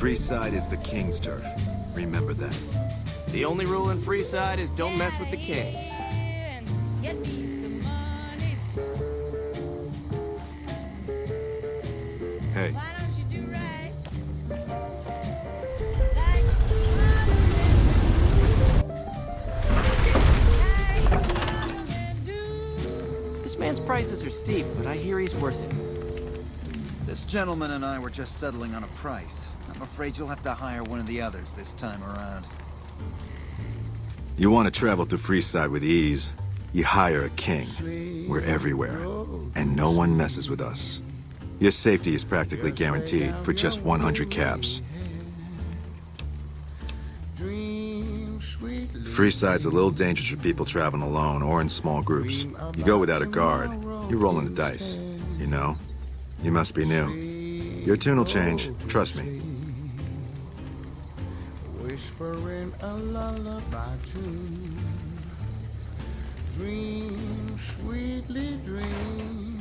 Freeside is the king's turf. Remember that. The only rule in Freeside is don't mess with the kings. Hey. This man's prices are steep, but I hear he's worth it. This gentleman and I were just settling on a price. I'm afraid you'll have to hire one of the others this time around. You want to travel through Freeside with ease, you hire a king. We're everywhere, and no one messes with us. Your safety is practically guaranteed for just 100 caps. Freeside's a little dangerous for people traveling alone or in small groups. You go without a guard, you're rolling the dice, you know? You must be new. Your tune will change, trust me. Whispering a lullaby tune. Dream, sweetly dream.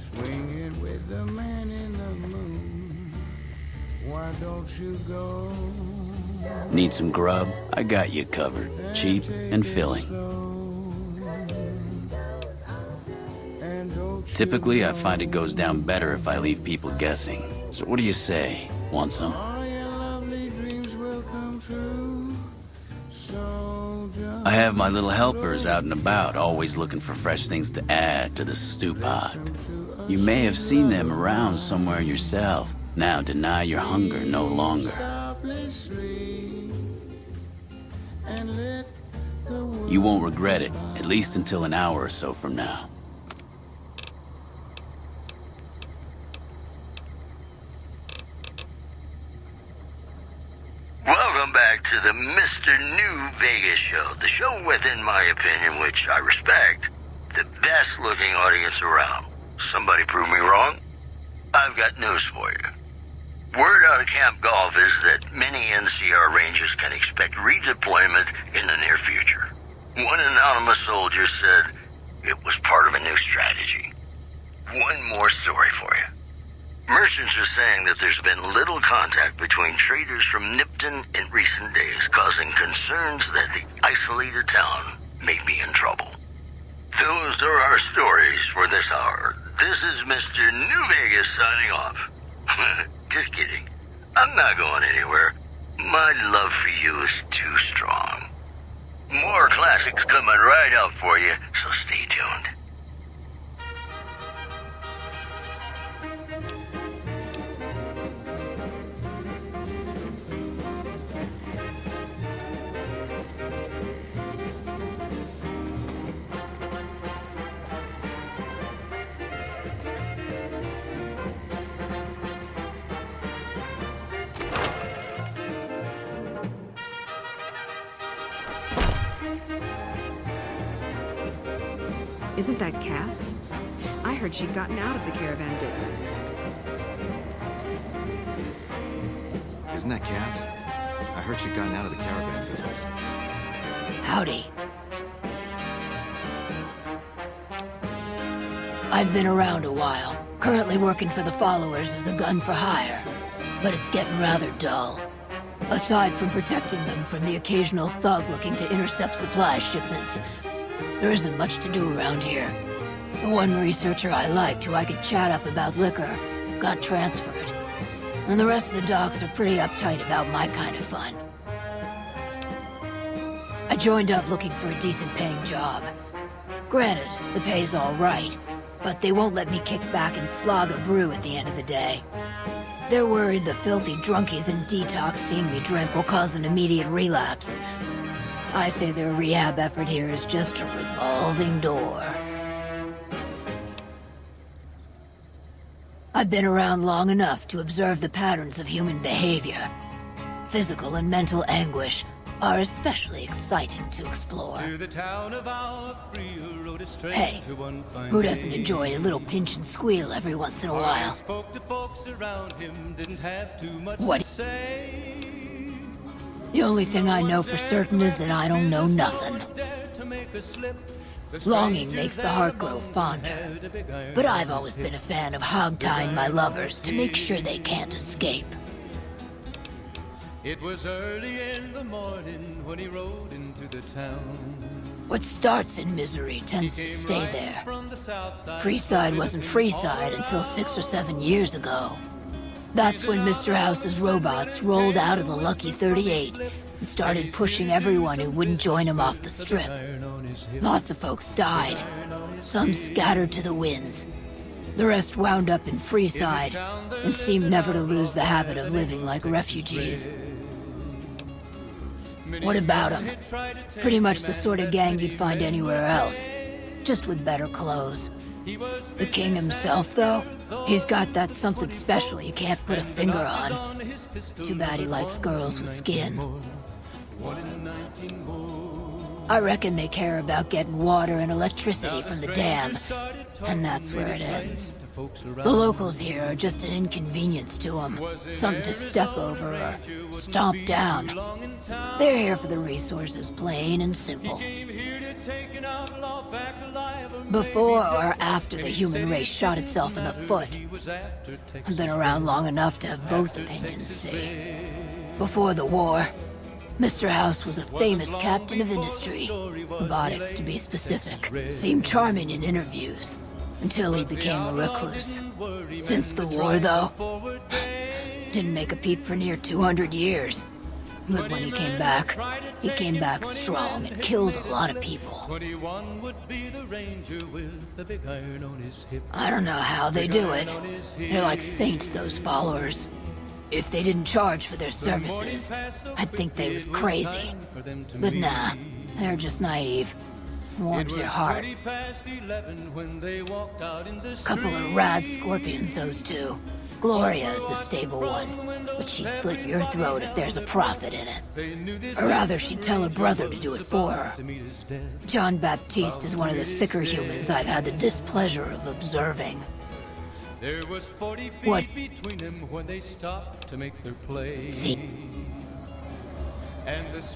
Swinging with the man in the moon. Why don't you go? Need some grub? I got you covered. Cheap and filling. Typically, I find it goes down better if I leave people guessing. So what do you say? Want some? I have my little helpers out and about, always looking for fresh things to add to the stew pot. You may have seen them around somewhere yourself. Now deny your hunger no longer. You won't regret it, at least until an hour or so from now. Welcome back to the Mr. New Vegas show. The show with, in my opinion, which I respect, the best looking audience around. Somebody prove me wrong? I've got news for you. Word out of Camp Golf is that many NCR Rangers can expect redeployment in the near future. One anonymous soldier said it was part of a new strategy. One more story for you. Merchants are saying that there's been little contact between traders from Nipton in recent days, causing concerns that the isolated town may be in trouble. Those are our stories for this hour. This is Mr. New Vegas signing off. Just kidding. I'm not going anywhere. My love for you is too strong. More classics coming right up for you, so stay tuned. Isn't that Cass? I heard she'd gotten out of the caravan business. Isn't that Cass? I heard she'd gotten out of the caravan business. Howdy. I've been around a while, currently working for the Followers as a gun for hire, but it's getting rather dull. Aside from protecting them from the occasional thug looking to intercept supply shipments, there isn't much to do around here. The one researcher I liked who I could chat up about liquor got transferred, and the rest of the docs are pretty uptight about my kind of fun. I joined up looking for a decent paying job. Granted, the pay's all right, but they won't let me kick back and slog a brew at the end of the day. They're worried the filthy drunkies in detox seeing me drink will cause an immediate relapse. I say their rehab effort here is just a revolving door. I've been around long enough to observe the patterns of human behavior. Physical and mental anguish are especially exciting to explore. Hey, who doesn't enjoy a little pinch and squeal every once in a while? What? The only thing I know for certain is that I don't know nothing. Longing makes the heart grow fonder, but I've always been a fan of hog-tying my lovers to make sure they can't escape. It was early in the morning when he rode into the town. What starts in misery tends to stay there. Freeside wasn't Freeside until 6 or 7 years ago. That's when Mr. House's robots rolled out of the Lucky 38 and started pushing everyone who wouldn't join him off the strip. Lots of folks died. Some scattered to the winds. The rest wound up in Freeside and seemed never to lose the habit of living like refugees. What about him? Pretty much the sort of gang you'd find anywhere else, just with better clothes. The king himself, though, he's got that something special you can't put a finger on. Too bad he likes girls with skin. I reckon they care about getting water and electricity from the dam, and that's where it ends. The locals here are just an inconvenience to them, something to step over or stomp down. They're here for the resources, plain and simple. Before or after the human race shot itself in the foot, I've been around long enough to have both opinions, see. Before the war, Mr. House was a famous captain of industry, robotics to be specific. Seemed charming in interviews, until he became a recluse. Since the war, though, didn't make a peep for near 200 years. But when he came back strong and killed a lot of people. I don't know how they do it. They're like saints, those followers. If they didn't charge for their services, I'd think they was crazy. But nah, they're just naive. Warms your heart. Couple of rad scorpions, those two. Gloria is the stable one, but she'd slit your throat if there's a profit in it. Or rather, she'd tell her brother to do it for her. John Baptiste is one of the sicker humans I've had the displeasure of observing. What? See?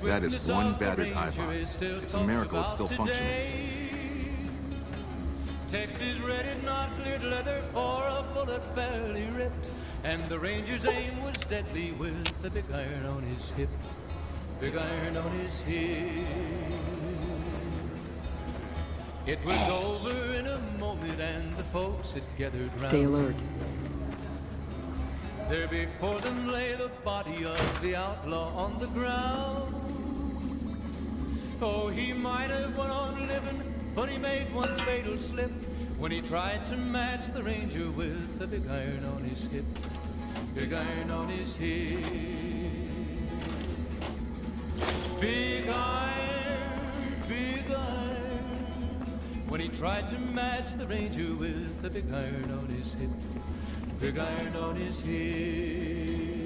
That is one battered iPod. It's a miracle it's still functioning. Texas redded, not cleared leather for a bullet fairly ripped, and the ranger's aim was deadly with the big iron on his hip. Big iron on his hip. It was over in a moment, and the folks had gathered round. Stay alert. There before them lay the body of the outlaw on the ground. Oh, he might have went on living, but he made one fatal slip when he tried to match the ranger with the big iron on his hip. Big iron on his hip. Big iron, big iron. When he tried to match the ranger with the big iron on his hip. Big iron on his hip.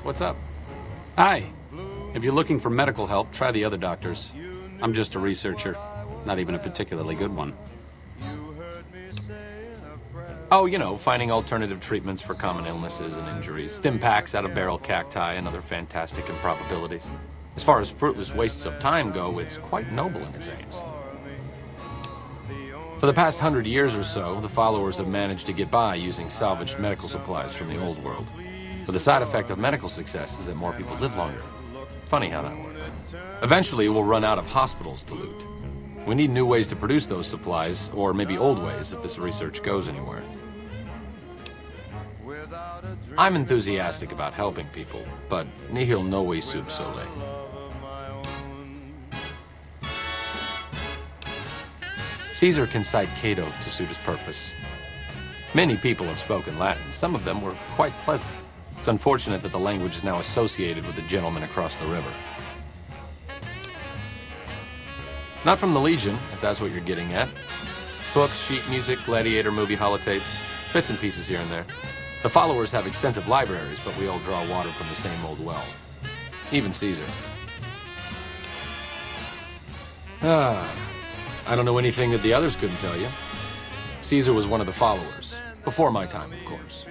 What's up? Hi. If you're looking for medical help, try the other doctors. I'm just a researcher, not even a particularly good one. Oh, you know, finding alternative treatments for common illnesses and injuries, stim packs out of barrel cacti, and other fantastic improbabilities. As far as fruitless wastes of time go, it's quite noble in its aims. For the past 100 years or so, the followers have managed to get by using salvaged medical supplies from the old world. But the side effect of medical success is that more people live longer. Funny how that works. Eventually, we'll run out of hospitals to loot. We need new ways to produce those supplies, or maybe old ways if this research goes anywhere. I'm enthusiastic about helping people, but nihil novi sub sole. Caesar can cite Cato to suit his purpose. Many people have spoken Latin. Some of them were quite pleasant. It's unfortunate that the language is now associated with the gentleman across the river. Not from the Legion, if that's what you're getting at. Books, sheet music, gladiator movie holotapes, bits and pieces here and there. The followers have extensive libraries, but we all draw water from the same old well. Even Caesar. I don't know anything that the others couldn't tell you. Caesar was one of the followers. Before my time, of course.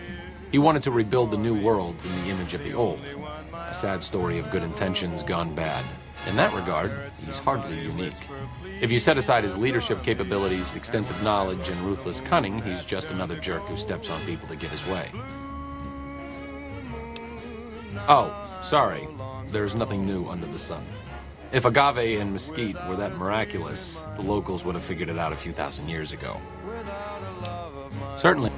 He wanted to rebuild the new world in the image of the old. A sad story of good intentions gone bad. In that regard, he's hardly unique. If you set aside his leadership capabilities, extensive knowledge, and ruthless cunning, he's just another jerk who steps on people to get his way. Oh, sorry. There's nothing new under the sun. If agave and mesquite were that miraculous, the locals would have figured it out a few thousand years ago. Certainly.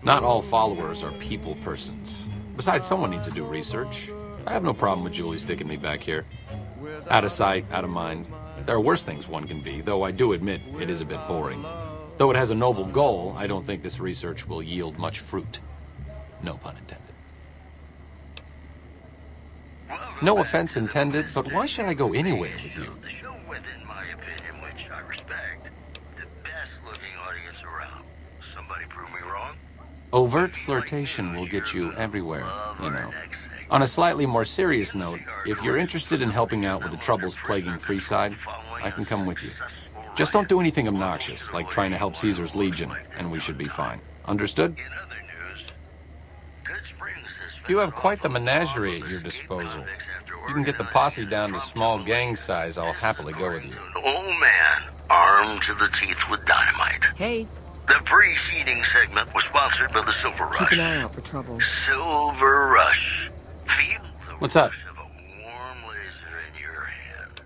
Not all followers are people persons. Besides, someone needs to do research. I have no problem with Julie sticking me back here. Out of sight, out of mind. There are worse things one can be, though I do admit it is a bit boring. Though it has a noble goal, I don't think this research will yield much fruit. No pun intended. No offense intended, but why should I go anywhere with you? The show within my opinion, which I respect. The best looking audience around. Somebody prove me wrong? Overt flirtation will get you everywhere, you know. On a slightly more serious note, if you're interested in helping out with the troubles plaguing Freeside, I can come with you. Just don't do anything obnoxious, like trying to help Caesar's Legion, and we should be fine. Understood? In other news, Good Springs has You have quite the menagerie at your disposal. You can get the posse down to small gang size, I'll happily go with you. an old man armed to the teeth with dynamite. Hey, The preceding segment was sponsored by the Silver Rush. keep an eye out for trouble. Silver Rush. Feel the What's up? rush of a warm laser in your hand.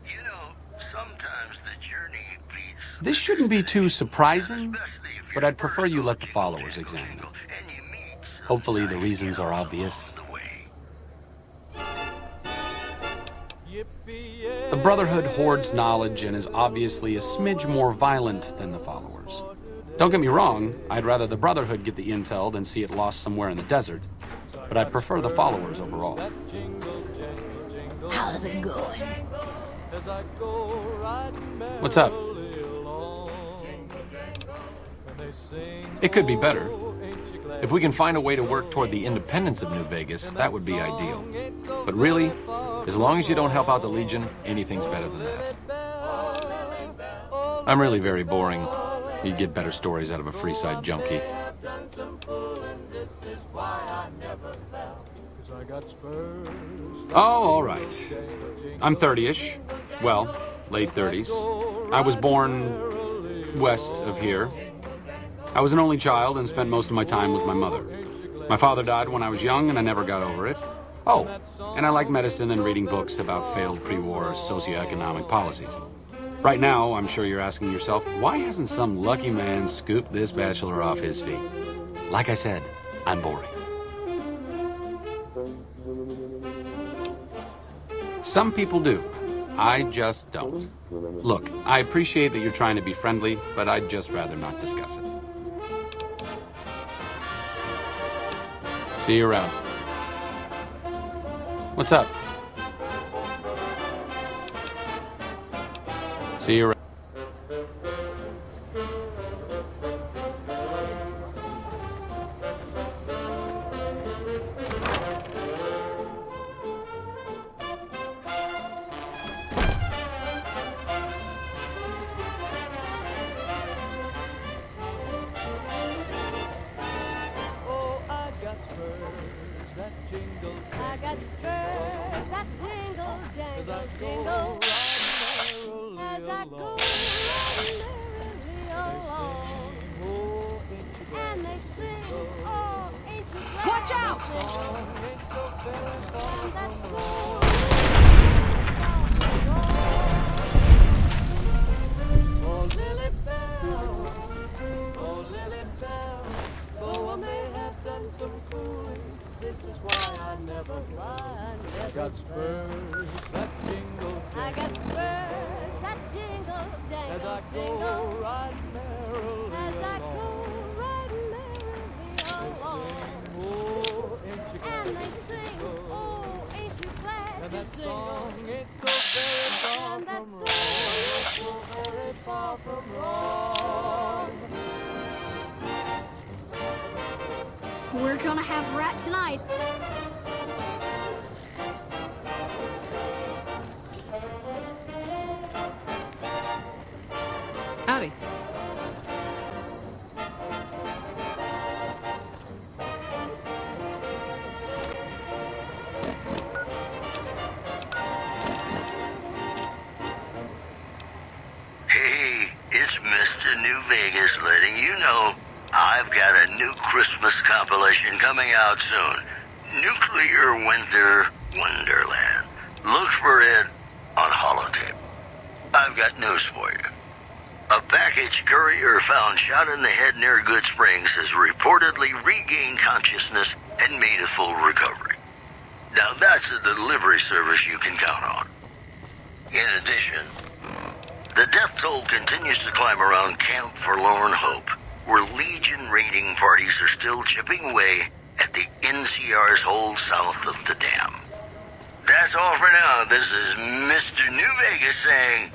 You know, sometimes the journey beats... This shouldn't be too surprising, especially if but you're I'd prefer you let the first followers in examine it. and you meet Hopefully the some reasons are nice obvious. along the way. The Brotherhood hoards knowledge and is obviously a smidge more violent than the followers. Don't get me wrong, I'd rather the Brotherhood get the intel than see it lost somewhere in the desert, but I'd prefer the followers overall. How's it going? What's up? It could be better. If we can find a way to work toward the independence of New Vegas, that would be ideal. But really, as long as you don't help out the Legion, anything's better than that. I'm really very boring. You'd get better stories out of a Freeside junkie. Oh, all right. I'm 30-ish. Well, late 30s. I was born west of here. I was an only child and spent most of my time with my mother. My father died when I was young and I never got over it. Oh, and I like medicine and reading books about failed pre-war socioeconomic policies. Right now, I'm sure you're asking yourself, why hasn't some lucky man scooped this bachelor off his feet? Like I said, I'm boring. Some people do. I just don't. Look, I appreciate that you're trying to be friendly, but I'd just rather not discuss it. See you around. What's up? See you around. Watch out! Got spurs that jingle, I got spurs that jingle, jangle, as I jingle, go right merrily as I along. go right Oh, ain't you glad And they sing, oh, ain't you glad that to that sing? song ain't so very far And that from wrong, so very far from wrong. We're gonna have rat tonight. Howdy. Hey, it's Mr. New Vegas letting you know I've got a new Christmas compilation coming out soon. Nuclear Winter Wonderland. Look for it on holotape. I've got news for you. A package courier found shot in the head near Good Springs has reportedly regained consciousness and made a full recovery. Now that's a delivery service you can count on. In addition, the death toll continues to climb around Camp Forlorn Hope, where Legion raiding parties are still chipping away at the NCR's hold south of the dam. That's all for now. This is Mr. New Vegas saying,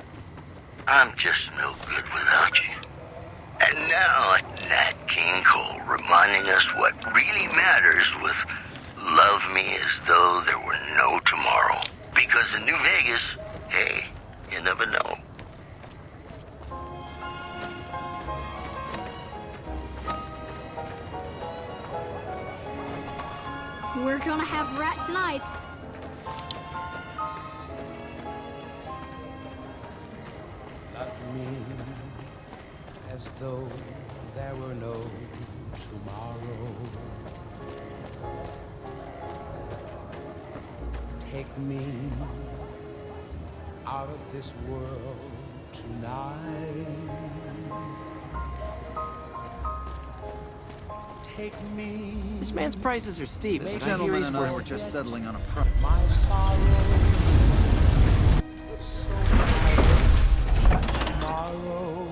I'm just no good without you. And now, Nat King Cole reminding us what really matters with Love Me As Though There Were No Tomorrow. Because in New Vegas, hey, you never know. We're gonna have rat tonight. Love me as though there were no tomorrow. Take me out of this world tonight. Take me. This man's prices are steep. This but I hear gentleman he's and I worth were it. just settling on a price. My sorrow, so tomorrow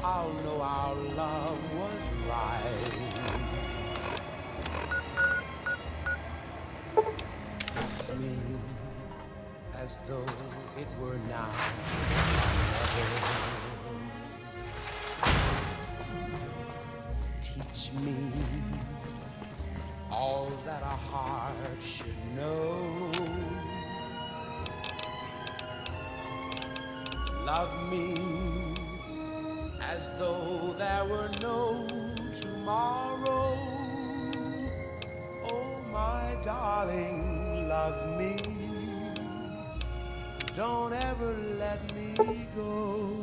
I'll know our love was right. Kiss me as though it were now or never. Teach me all that a heart should know. Love me as though there were no tomorrow. Oh, my darling, love me. Don't ever let me go.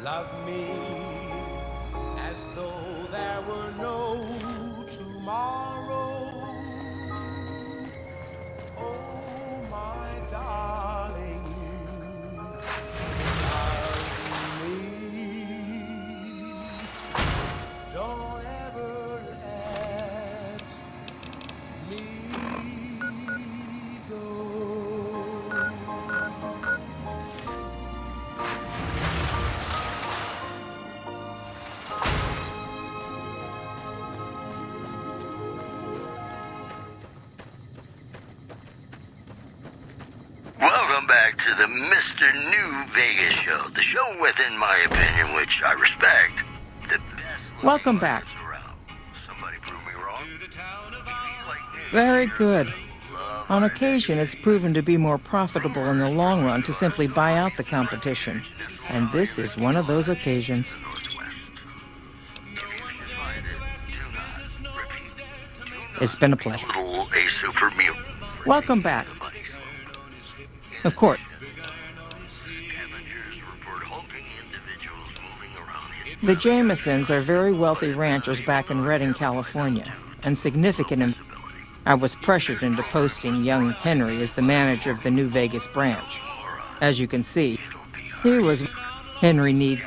Love me as though there were no tomorrow. Oh, my darling, love me. Don't ever let me go. Welcome back to the Mr. New Vegas show. The show with, in my opinion, which I respect, the best. Welcome back. Around. Somebody prove me wrong. Very good. On occasion, it's proven to be more profitable in the long run to simply buy out the competition. And this is one of those occasions. It's been a pleasure. Little a super mute. Welcome back. Of course. The Jamesons are very wealthy ranchers back in Redding, California, and significant. I was pressured into posting young Henry as the manager of the New Vegas branch. As you can see, he was Henry needs.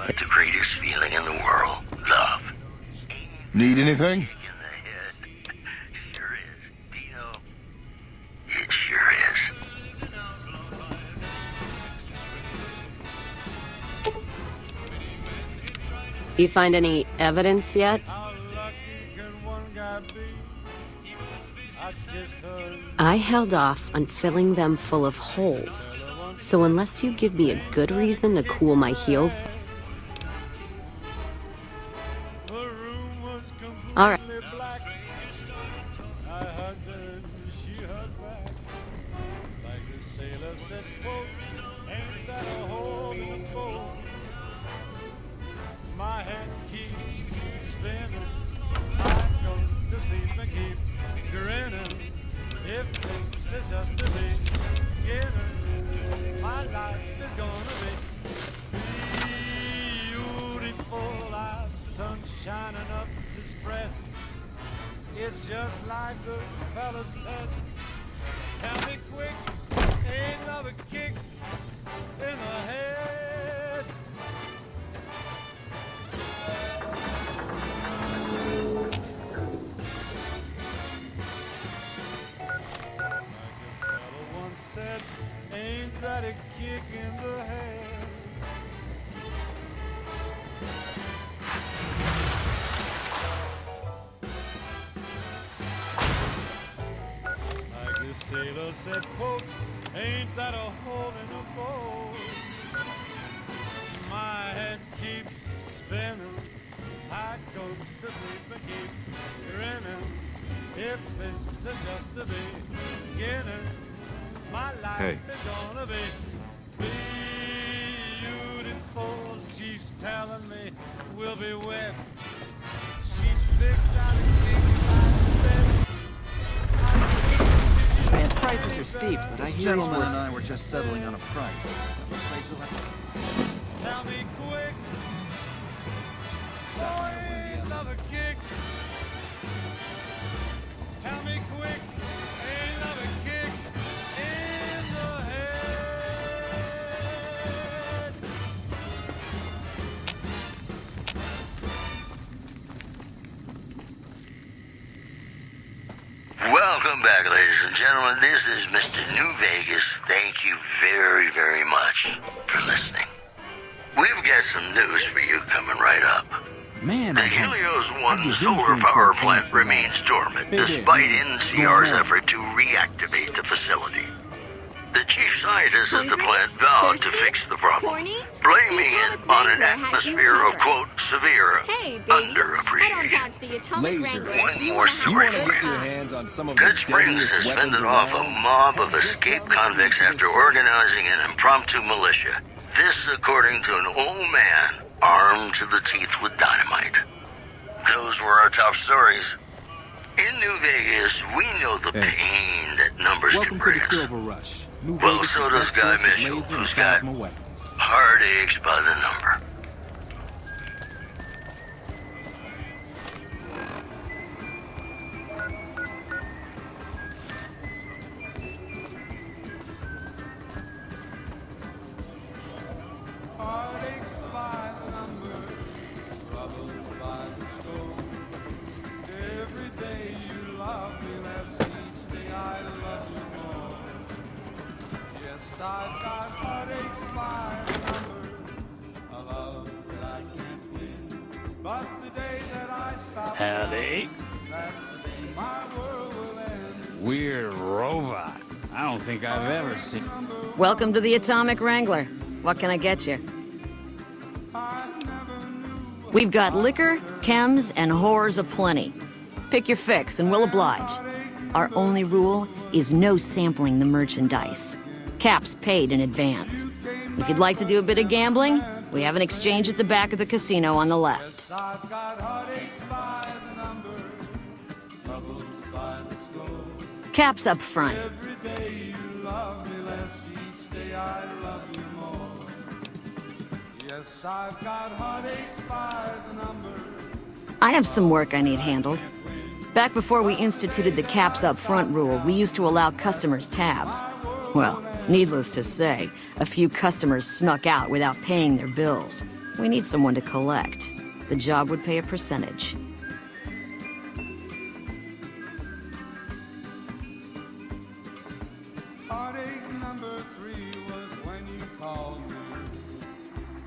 The greatest feeling in the world, love. Need anything? Sure is. Dino, it sure is. You find any evidence yet? I held off on filling them full of holes. So unless you give me a good reason to cool my heels... All right. My head keeps spinning. I go to sleep and keep grinning. If this is just the beginning, my life is gonna be beautiful. I've sunshine enough to spread. It's just like the fella said. Tell me quick, ain't love a kick in the head? Said, ain't that a kick in the head? Like the sailor said, quote, ain't that a hole in the boat? My head keeps spinning. I go to sleep and keep grinning. If this is just the beginning, my life Hey. is gonna be beautiful. She's telling me we'll be wet. She's picked out a king size bed. Man, prices are steep, but I This hear he's gentleman worth and it. I were just settling on a price. I'm afraid you'll have to... Tell me quick. Boy, ain't love a kick. Tell me quick. Ain't love a kick in the head. Welcome back, ladies and gentlemen. This is Mr. New Vegas. Thank you very, very much for listening. We've got some news for you coming right up. Man, The Helios 1 solar power plant remains dormant despite NCR's effort to reactivate the facility. The chief scientist at the plant vowed to fix the problem, blaming it on an atmosphere of, quote, severe underappreciation. One more story for you. Good Springs has fended off a mob of escaped convicts after organizing an impromptu militia. This according to an old man armed to the teeth with dynamite. Those were our top stories. In New Vegas, we know the pain that numbers can bring. Welcome to the Silver Rush. New Well, Vegas' so does best Guy source of Mitchell, laser and who's got plasma weapons. heartaches by the number. Heartaches by the number, troubles by the score. Every day you love me, that's each day I love you more. Yes, I've got heartaches by the number, a love that I can't win. But the day that I stop Howdy. that's the day my world will end. Weird robot. I don't think I've ever seen. Welcome to the Atomic Wrangler. What can I get you? We've got liquor, chems, and whores aplenty. Pick your fix and we'll oblige. Our only rule is no sampling the merchandise. Caps paid in advance. If you'd like to do a bit of gambling, we have an exchange at the back of the casino on the left. I've got heartaches by the number, troubles by the score. Caps up front. Every day you love me less, each day I love you more. Yes, I've got heartaches by the number. I have some work I need handled. Back before we instituted the caps up front rule, we used to allow customers tabs. Well, needless to say, a few customers snuck out without paying their bills. We need someone to collect. The job would pay a percentage.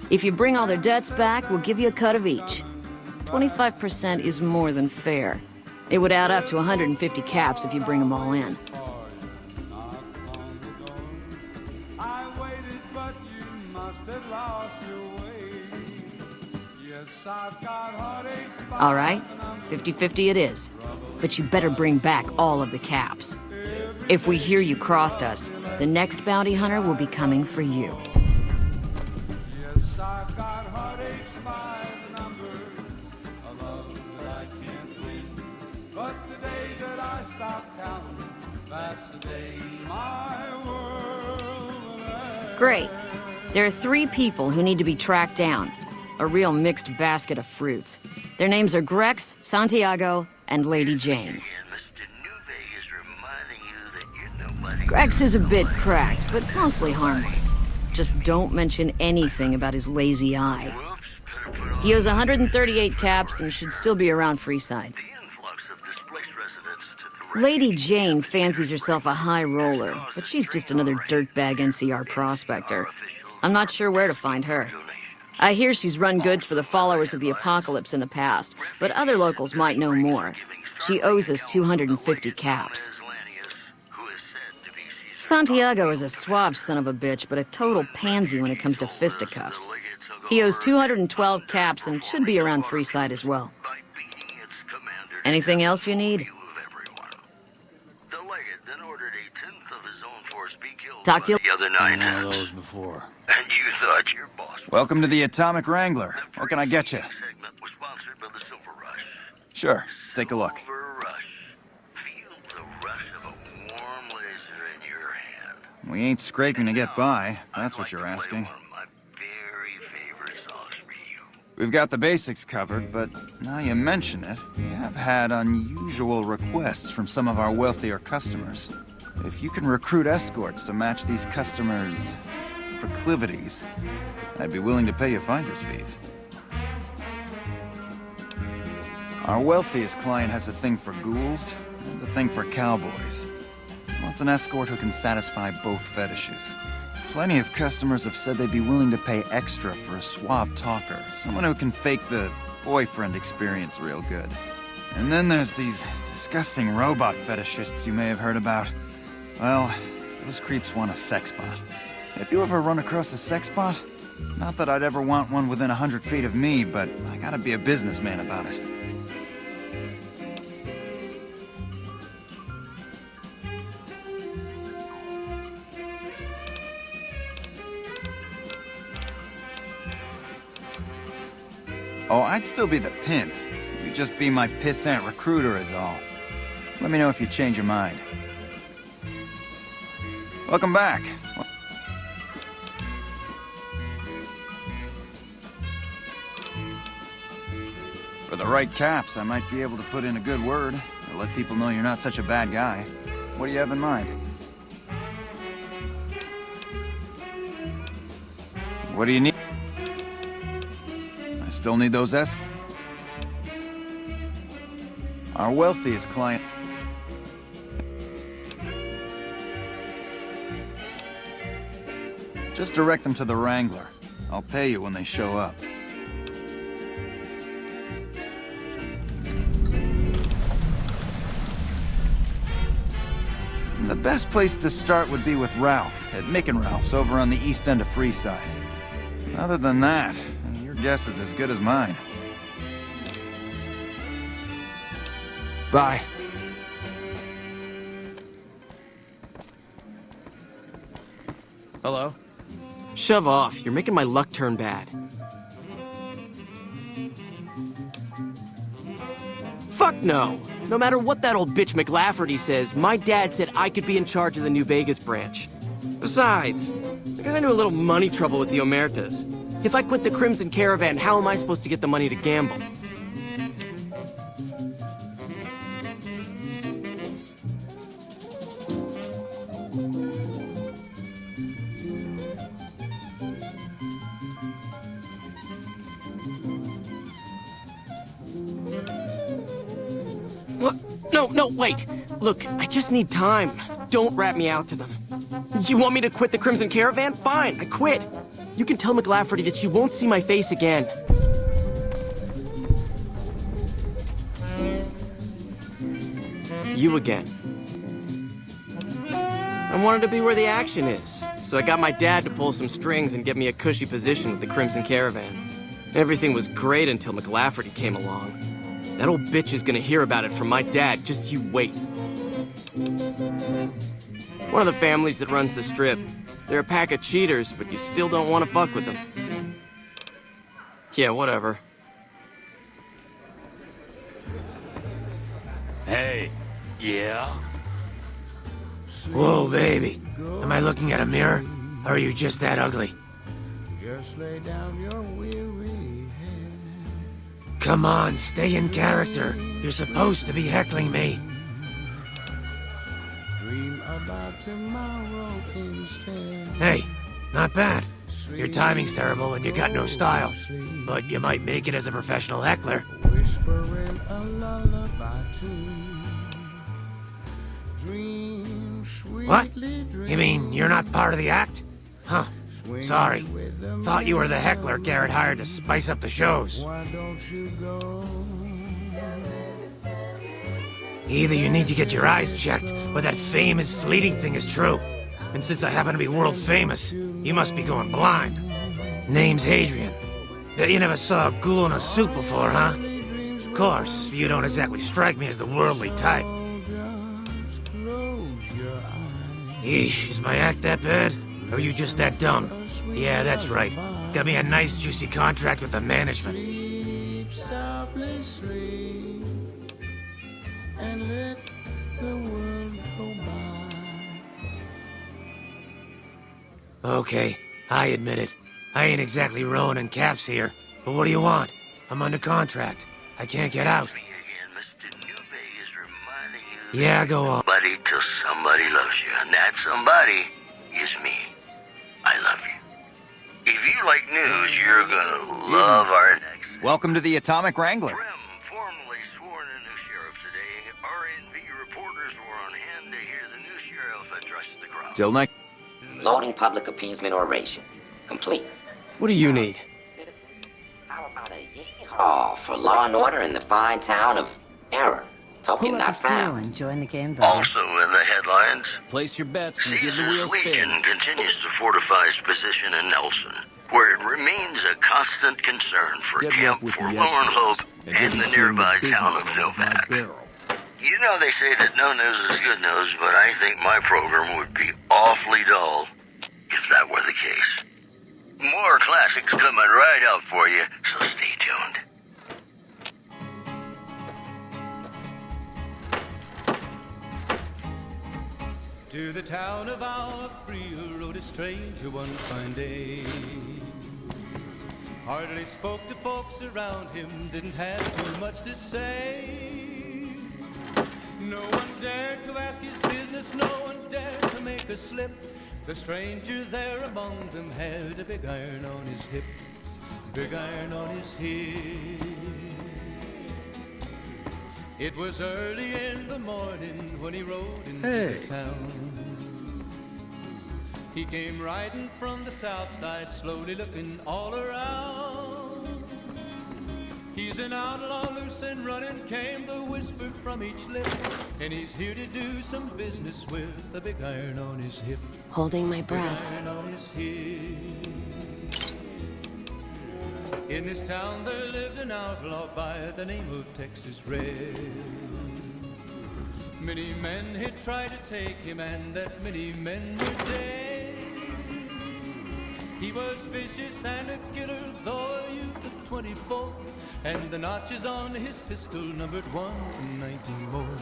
If you bring all their debts back, we'll give you a cut of each. 25% is more than fair. It would add up to 150 caps if you bring them all in. All right, 50-50 it is. But you better bring back all of the caps. If we hear you crossed us, the next bounty hunter will be coming for you. Great. There are 3 people who need to be tracked down. A real mixed basket of fruits. Their names are Grex, Santiago, and Lady Jane. Grex is a bit cracked, but mostly harmless. Just don't mention anything about his lazy eye. He owes 138 caps and should still be around Freeside. Lady Jane fancies herself a high roller, but she's just another dirtbag NCR prospector. I'm not sure where to find her. I hear she's run goods for the followers of the Apocalypse in the past, but other locals might know more. She owes us 250 caps. Santiago is a suave son of a bitch, but a total pansy when it comes to fisticuffs. He owes 212 caps and should be around Freeside as well. Anything else you need? Talk to you the other 9 times. Those before. And you thought your boss. Welcome to the Atomic Wrangler. What can I get you? Segment was sponsored by the Silver Rush. Sure, take a look. Silver Rush. Feel the rush of a warm laser in your hand. We ain't scraping to get by, if that's what you're asking. One of my very favorite songs for you. We've got the basics covered, but now you mention it, we have had unusual requests from some of our wealthier customers. If you can recruit escorts to match these customers' proclivities, I'd be willing to pay you finder's fees. Our wealthiest client has a thing for ghouls and a thing for cowboys. He wants an escort who can satisfy both fetishes. Plenty of customers have said they'd be willing to pay extra for a suave talker, someone who can fake the boyfriend experience real good. And then there's these disgusting robot fetishists you may have heard about. Well, those creeps want a sex bot. If you ever run across a sex bot, not that I'd ever want one within 100 feet of me, but I gotta be a businessman about it. Oh, I'd still be the pimp. You'd just be my pissant recruiter is all. Let me know if you change your mind. Welcome back. For the right caps, I might be able to put in a good word to let people know you're not such a bad guy. What do you have in mind? What do you need? I still need those Our wealthiest client. Just direct them to the Wrangler. I'll pay you when they show up. The best place to start would be with Ralph, at Mick and Ralph's over on the east end of Freeside. Other than that, your guess is as good as mine. Bye. Hello? Shove off. You're making my luck turn bad. Fuck no! No matter what that old bitch McLafferty says, my dad said I could be in charge of the New Vegas branch. Besides, I got into a little money trouble with the Omertas. If I quit the Crimson Caravan, how am I supposed to get the money to gamble? no, wait. Look, I just need time. Don't rat me out to them. You want me to quit the Crimson Caravan? Fine, I quit. You can tell McLafferty that she won't see my face again. You again. I wanted to be where the action is, so I got my dad to pull some strings and get me a cushy position with the Crimson Caravan. Everything was great until McLafferty came along. That old bitch is gonna hear about it from my dad, just you wait. One of the families that runs the strip. They're a pack of cheaters, but you still don't want to fuck with them. Yeah, whatever. Hey, yeah? Whoa, baby. Am I looking at a mirror? Or are you just that ugly? Just lay down your weary head. Come on, stay in character. You're supposed to be heckling me. Dream about tomorrow instead. Hey, not bad. Your timing's terrible and you got no style. But you might make it as a professional heckler. Whispering a lullaby too. Dream sweetly. What? You mean you're not part of the act? Huh. Sorry. Thought you were the heckler Garrett hired to spice up the shows. Why don't you go? Either you need to get your eyes checked, or that fame is fleeting thing is true. And since I happen to be world famous, you must be going blind. Name's Hadrian. Bet you never saw a ghoul in a suit before, huh? Of course, you don't exactly strike me as the worldly type. Yeesh, is my act that bad? Or are you just that dumb? Yeah, that's right. Got me a nice juicy contract with the management. And let the world go by. Okay, I admit it. I ain't exactly Rowan and Caps here, but what do you want? I'm under contract. I can't get out. Yeah, go on. Somebody till somebody loves you, and that somebody is me. I love you. If you like news, you're gonna love our next. Welcome to the Atomic Wrangler. Formally sworn in new sheriff today. RNV reporters were on hand to hear the new sheriff address the crowd. Tilnick? Loading public appeasement oration. Complete. What do you need? Citizens, how about a yeehaw for law and order in the fine town of Error? Token not found. Join the game, Also in the headlines, Place your bets and give the wheel Caesar's spin. Legion continues to fortify its position in Nelson, where it remains a constant concern for Camp Forlorn Hope and the nearby town of Novak. You know they say that no news is good news, but I think my program would be awfully dull if that were the case. More classics coming right up for you, so stay tuned. To the town of our Frio rode a stranger one fine day. Hardly spoke to folks around him, didn't have too much to say. No one dared to ask his business, no one dared to make a slip. The stranger there among them had a big iron on his hip, big iron on his hip. It was early in the morning when he rode into the town. He came riding from the south side, slowly looking all around. He's an outlaw, loose and running, came the whisper from each lip. And he's here to do some business with a big iron on his hip. Holding my breath. Big iron on his hip. In this town there lived an outlaw by the name of Texas Red. Many men had tried to take him, and that many men were dead. He was vicious and a killer, though a youth of 24, and the notches on his pistol numbered 1 in 19 more,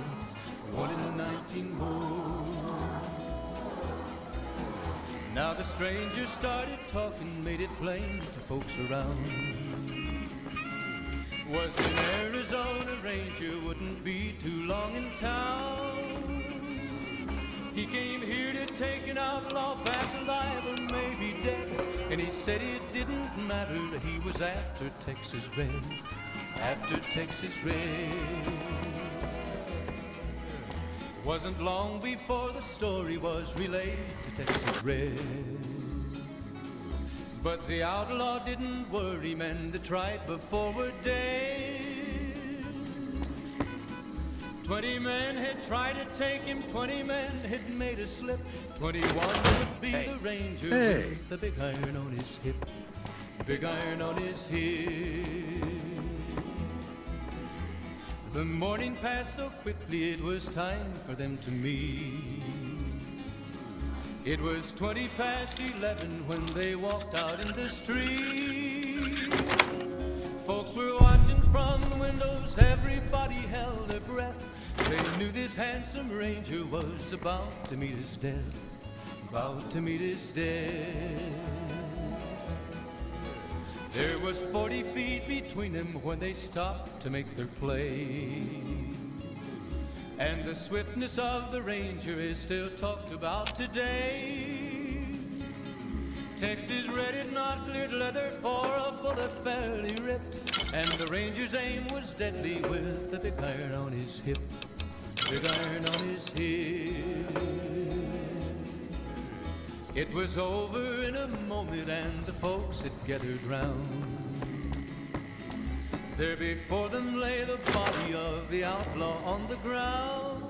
1 in 19 more. Now the stranger started talking, made it plain to folks around. Was an Arizona Ranger, wouldn't be too long in town. He came here to take an outlaw back alive or maybe dead. And he said it didn't matter, he was after Texas Red, after Texas Red. Wasn't long before the story was relayed to Texas Red. But the outlaw didn't worry men that tried before were dead. 20 men had tried to take him, 20 men had made a slip. 21 would be the ranger with the big iron on his hip. Big iron on his hip. The morning passed so quickly it was time for them to meet. It was 20 past 11 when they walked out in the street. Folks were watching from the windows, everybody held their breath. They knew this handsome ranger was about to meet his death. About to meet his death. There was 40 feet between them when they stopped to make their play. And the swiftness of the ranger is still talked about today. Texas Red had not cleared leather for a bullet fairly ripped. And the ranger's aim was deadly with the big iron on his hip. Big iron on his hip. It was over in a moment and the folks had gathered round. There before them lay the body of the outlaw on the ground.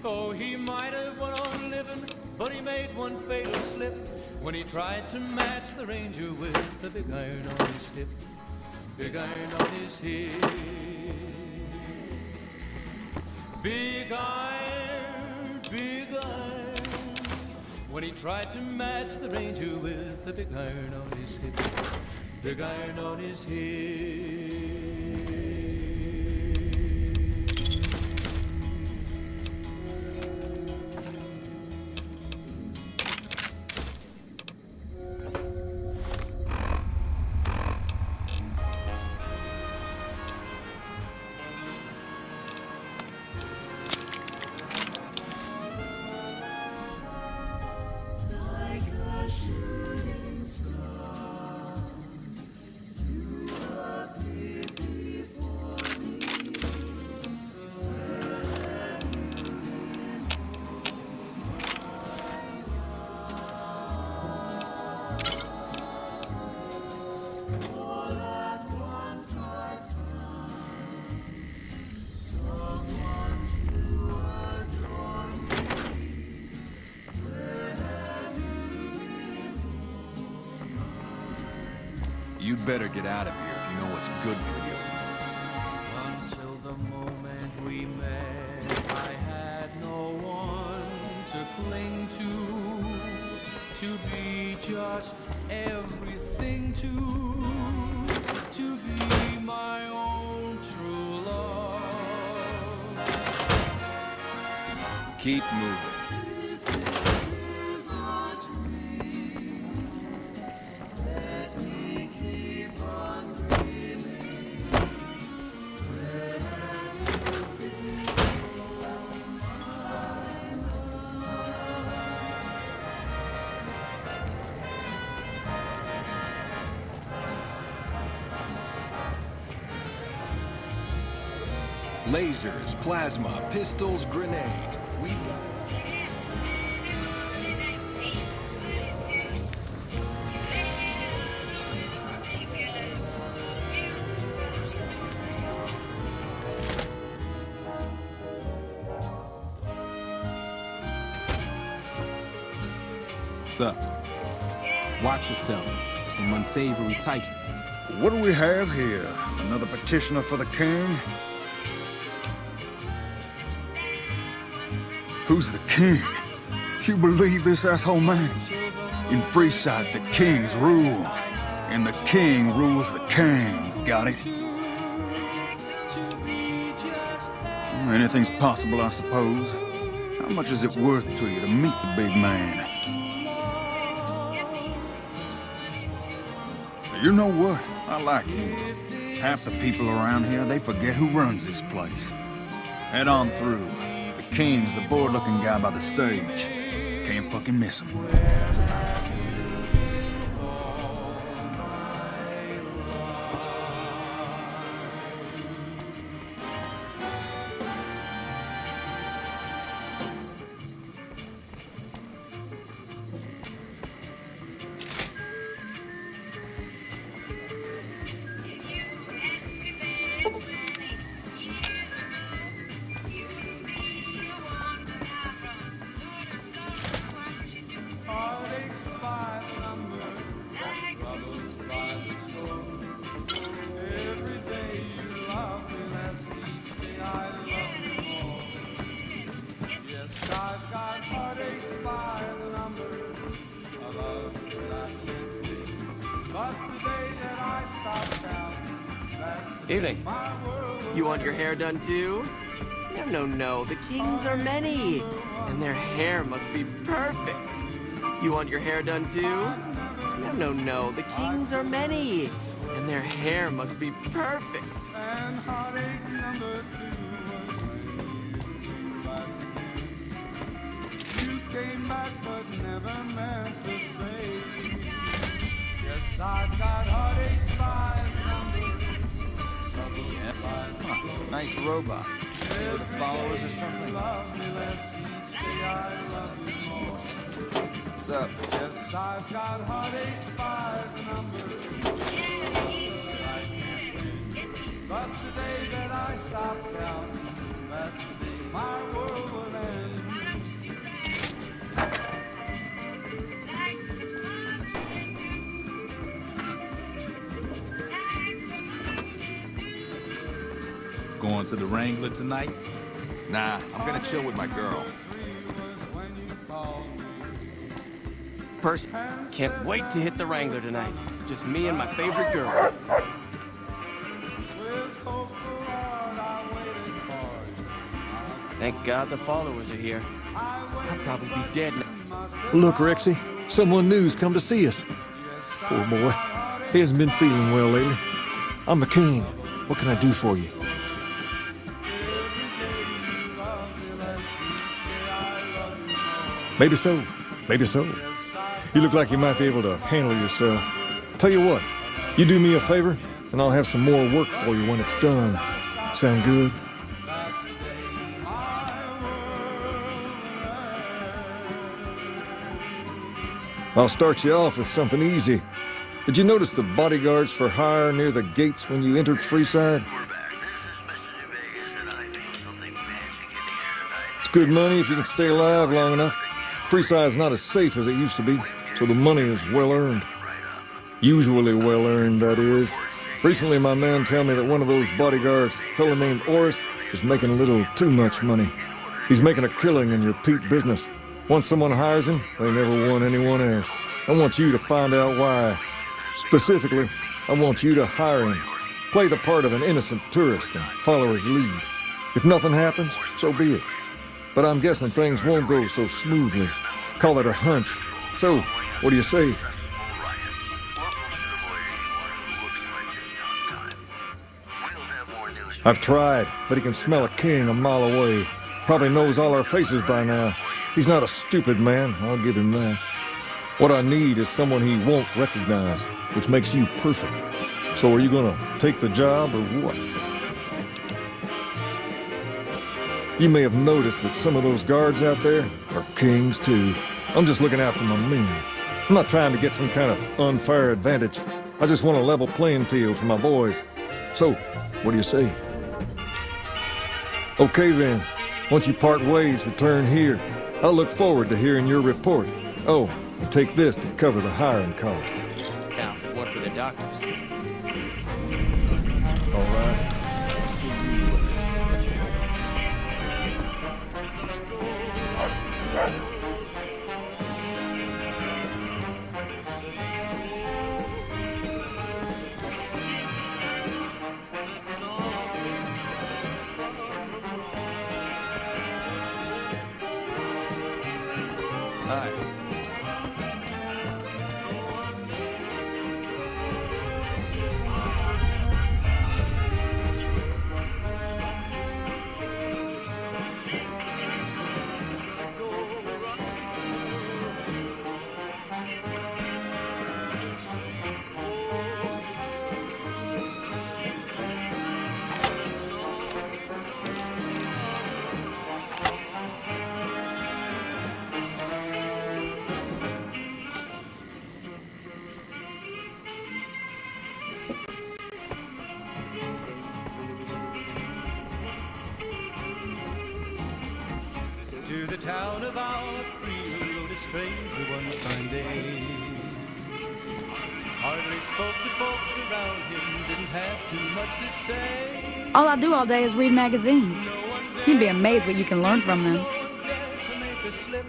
Oh, he might have went on living, but he made one fatal slip when he tried to match the ranger with the big iron on his hip. Big iron on his hip. Big iron, big iron. When he tried to match the ranger with the big iron on his hip. Big iron on his hip. You'd better get out of here if you know what's good for you. Until the moment we met, I had no one to cling to be just everything to be my own true love. Keep moving. Lasers, plasma, pistols, grenades. We've got What's up? Watch yourself. Some unsavory types. What do we have here? Another petitioner for the king? Who's the king? You believe this asshole man? In Freeside, the kings rule. And the king rules the kings. Got it? Anything's possible, I suppose. How much is it worth to you to meet the big man? You know what? I like you. Half the people around here, they forget who runs this place. Head on through. The king's the bored-looking guy by the stage. Can't fucking miss him. Evening. You want your hair done too? No. The kings are many, and their hair must be perfect. You want your hair done too? No. The kings are many, and their hair must be perfect. You came back but never meant to stay. Yes, I've got heartaches by the number. Yeah. Huh. Nice robot. They were the followers or something? What's up? Yes, I've got heartaches by the number. I can't win. But the day that I stop counting, that's the day my world will end. Going to the Wrangler tonight? Nah, I'm gonna chill with my girl. Percy, can't wait to hit the Wrangler tonight. Just me and my favorite girl. Thank God the followers are here. I'd probably be dead now. Look, Rexy, someone new's come to see us. Poor boy. He hasn't been feeling well lately. I'm the king. What can I do for you? Maybe so. Maybe so. You look like you might be able to handle yourself. Tell you what, you do me a favor, and I'll have some more work for you when it's done. Sound good? I'll start you off with something easy. Did you notice the bodyguards for hire near the gates when you entered Freeside? It's good money if you can stay alive long enough. Freeside's not as safe as it used to be, so the money is well earned. Usually well earned, that is. Recently, my man told me that one of those bodyguards, a fella named Oris, is making a little too much money. He's making a killing in your Pete business. Once someone hires him, they never want anyone else. I want you to find out why. Specifically, I want you to hire him. Play the part of an innocent tourist and follow his lead. If nothing happens, so be it. But I'm guessing things won't go so smoothly. Call it a hunch. So, what do you say? I've tried, but he can smell a king a mile away. Probably knows all our faces by now. He's not a stupid man, I'll give him that. What I need is someone he won't recognize, which makes you perfect. So are you gonna take the job or what? You may have noticed that some of those guards out there are kings too. I'm just looking out for my men. I'm not trying to get some kind of unfair advantage. I just want a level playing field for my boys. So, what do you say? Okay then, once you part ways, return here. I'll look forward to hearing your report. Oh, and take this to cover the hiring cost. Now, one for the doctors. All right. I'll see you later. Hi. To the town of our free rode a stranger one fine day. Hardly spoke to folks around him, didn't have too much to say. All I do all day is read magazines. You'd be amazed what you can learn from them. To make a slip,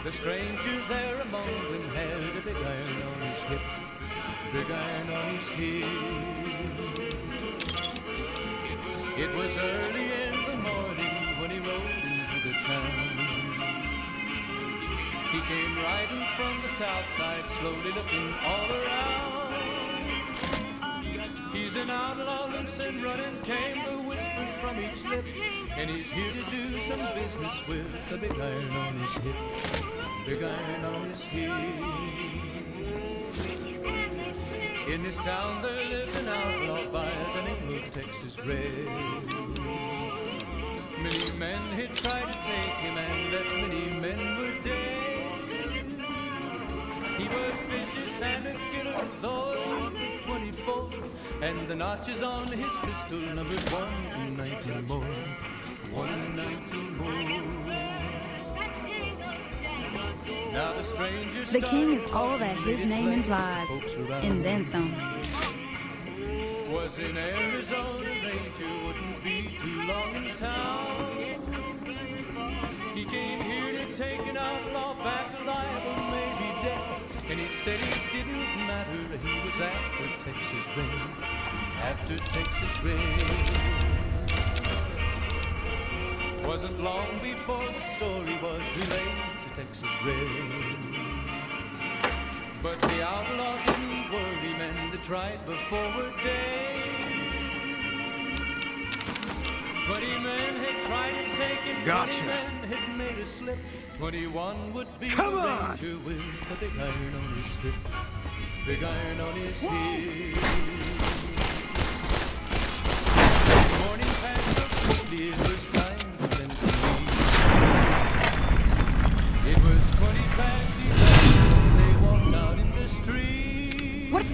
the stranger there among them had a big iron on his hip. big iron on his heel. It was early in the morning when he rode into the town. He came riding from the south side, slowly looking all around. He's an outlaw, loose and running, came the whisper from each lip, and he's here to do some business with the big iron on his hip, big iron on his heel. In this town there lived an outlaw by the name of Texas Red. Many men had tried to take him, and that many men were dead. He was vicious and a killer, though he was 24, and the notches on his pistol numbered 1 to 19 more, 1 to 19 more. Now the strangers. The king is all that his name implies, and then some. Was in Arizona, Ranger wouldn't be too long in town. He came here to take an outlaw back alive or maybe dead, and he said it didn't matter, he was after Texas Red, after Texas Red. Wasn't long before the story was relayed to Texas Red. But the outlaw didn't worry men that tried before a day. 20 men had tried to take him, Gotcha. 20 men had made a slip. 21 would be Come the on. ranger with a big iron on his hip, big iron on his heel. Morning passed up quickly, it was time to send to leave. It was 20 past 11 when they walked out in the street. What?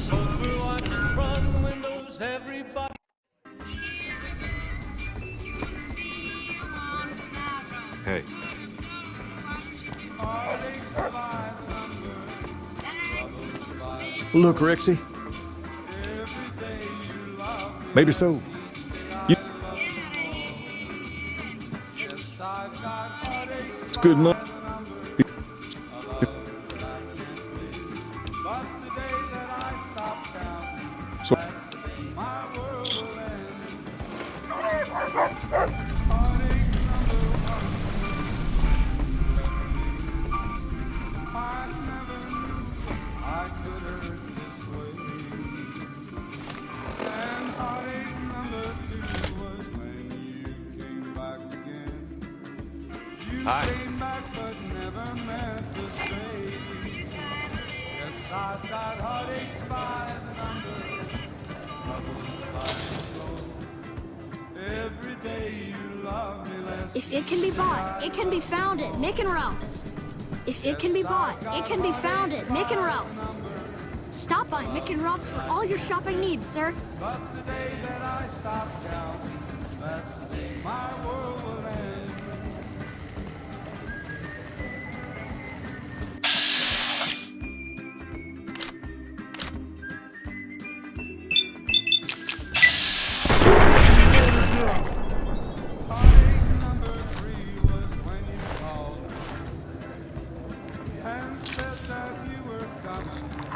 Folks were watching from the windows, everybody. Hey. Look, Rexy. Maybe so. You... It's good money. So... Hi. If it can be bought, it can be found at Mick and Ralph's. If it can be bought, it can be found at Mick and Ralph's. Stop by Mick and Ralph's for all your shopping needs, sir. But the day that I stop counting, that's the day my world will end.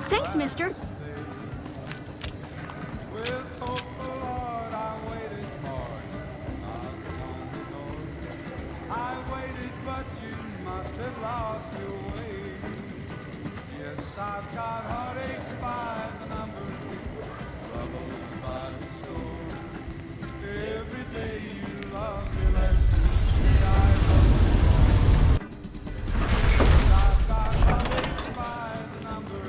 Thanks, mister. I've got heartaches by the number, troubles by the score. Every day you love me less, say I love you more. I've got heartaches by the number,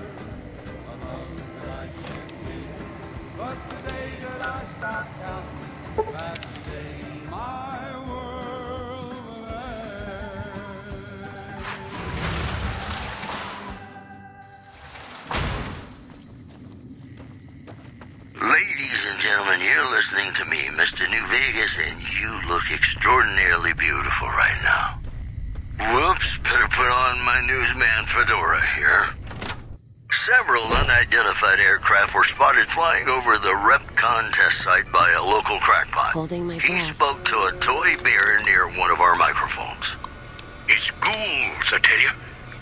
a love that I can't win. But the day that I stop counting, that's the day my world will end. Ladies and gentlemen, you're listening to me, Mr. New Vegas, and you look extraordinarily beautiful right now. Whoops, better put on my newsman fedora here. Several unidentified aircraft were spotted flying over the RepCon test site by a local crackpot. Holding my He breath. spoke to a toy bear near one of our microphones. It's ghouls, I tell you.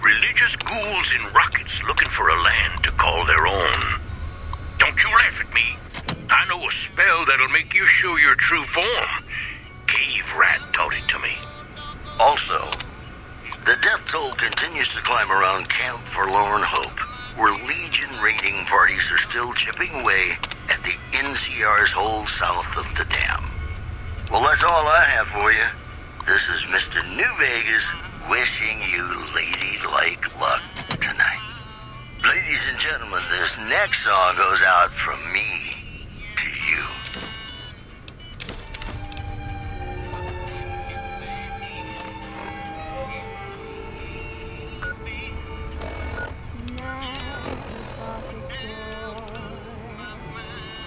Religious ghouls in rockets looking for a land to call their own. Don't you laugh at me. I know a spell that'll make you show your true form. Cave Rat taught it to me. Also, the death toll continues to climb around Camp Forlorn Hope, where Legion raiding parties are still chipping away at the NCR's hold south of the dam. Well, that's all I have for you. This is Mr. New Vegas wishing you ladylike luck tonight. Ladies and gentlemen, this next song goes out from me to you.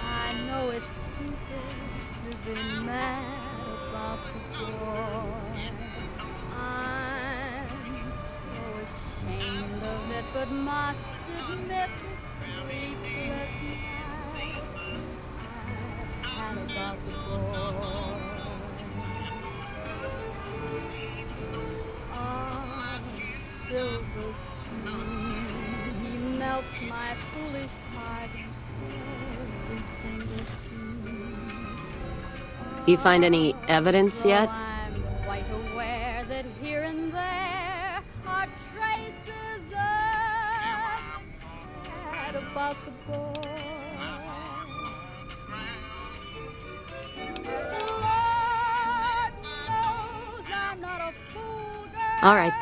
I know it's stupid to be mad about the boy. I'm so ashamed of it, but must admit the sleepless nights I've had about the boy. Oh, silver spoon, he melts my foolish heart in every single scene. You find any evidence yet? I'm quite aware that here and there are traces of bad about the boy. The Lord knows I'm not a fool, girl. All right.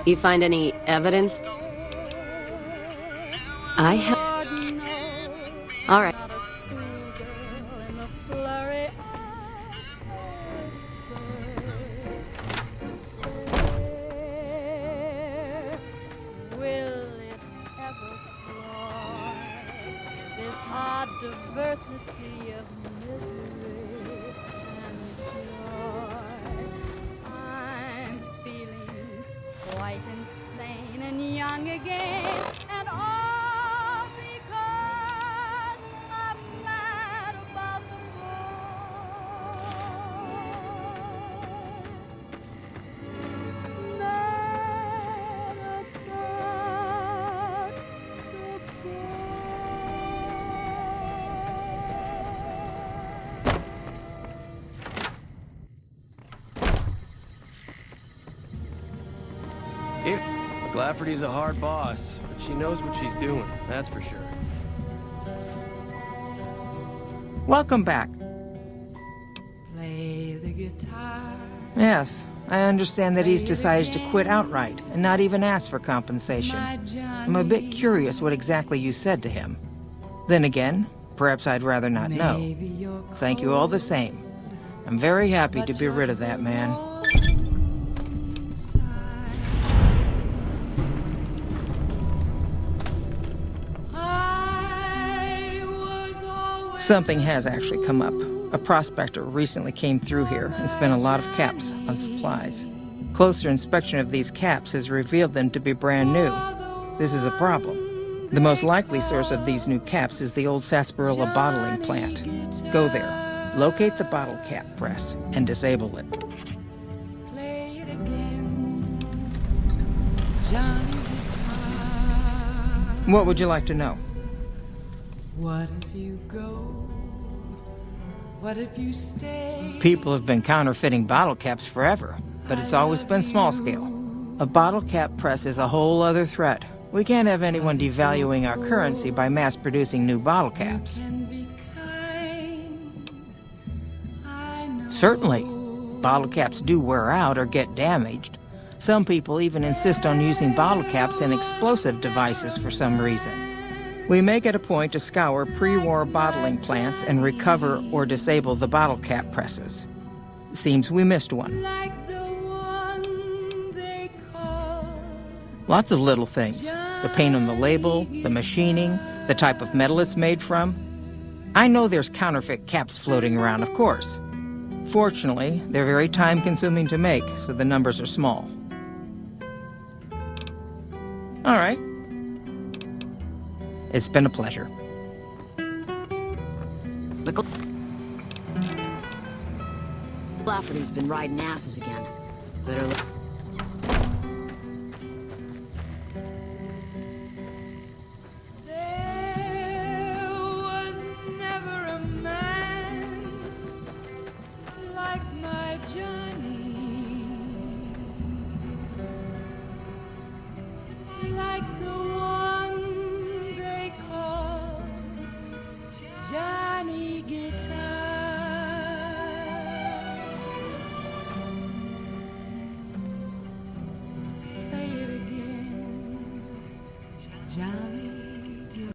You find any evidence? I have. All right. Will it ever cloy this odd diversity of misery and joy? I'm feeling quite insane and young again, and all because I'm mad about the Lafferty's a hard boss, but she knows what she's doing, that's for sure. Welcome back. Play the guitar. Yes, I understand that he's decided to quit outright and not even ask for compensation. I'm a bit curious what exactly you said to him. Then again, perhaps I'd rather not know. Thank you all the same. I'm very happy to be rid of that man. Something has actually come up. A prospector recently came through here and spent a lot of caps on supplies. Closer inspection of these caps has revealed them to be brand new. This is a problem. The most likely source of these new caps is the old sarsaparilla bottling plant. Go there, locate the bottle cap press, and disable it. What would you like to know? What if you go? What if you stay? People have been counterfeiting bottle caps forever, but it's always been small scale. A bottle cap press is a whole other threat. We can't have anyone devaluing our currency by mass-producing new bottle caps. Certainly, bottle caps do wear out or get damaged. Some people even insist on using bottle caps in explosive devices for some reason. We make it a point to scour pre-war bottling plants and recover or disable the bottle cap presses. Seems we missed one. Lots of little things. The paint on the label, the machining, the type of metal it's made from. I know there's counterfeit caps floating around, of course. Fortunately, they're very time-consuming to make, so the numbers are small. All right. It's been a pleasure. Lafferty's been riding asses again. Better look. There was never a man like my Johnny, like the one they call Johnny Guitar. Play it again, Johnny.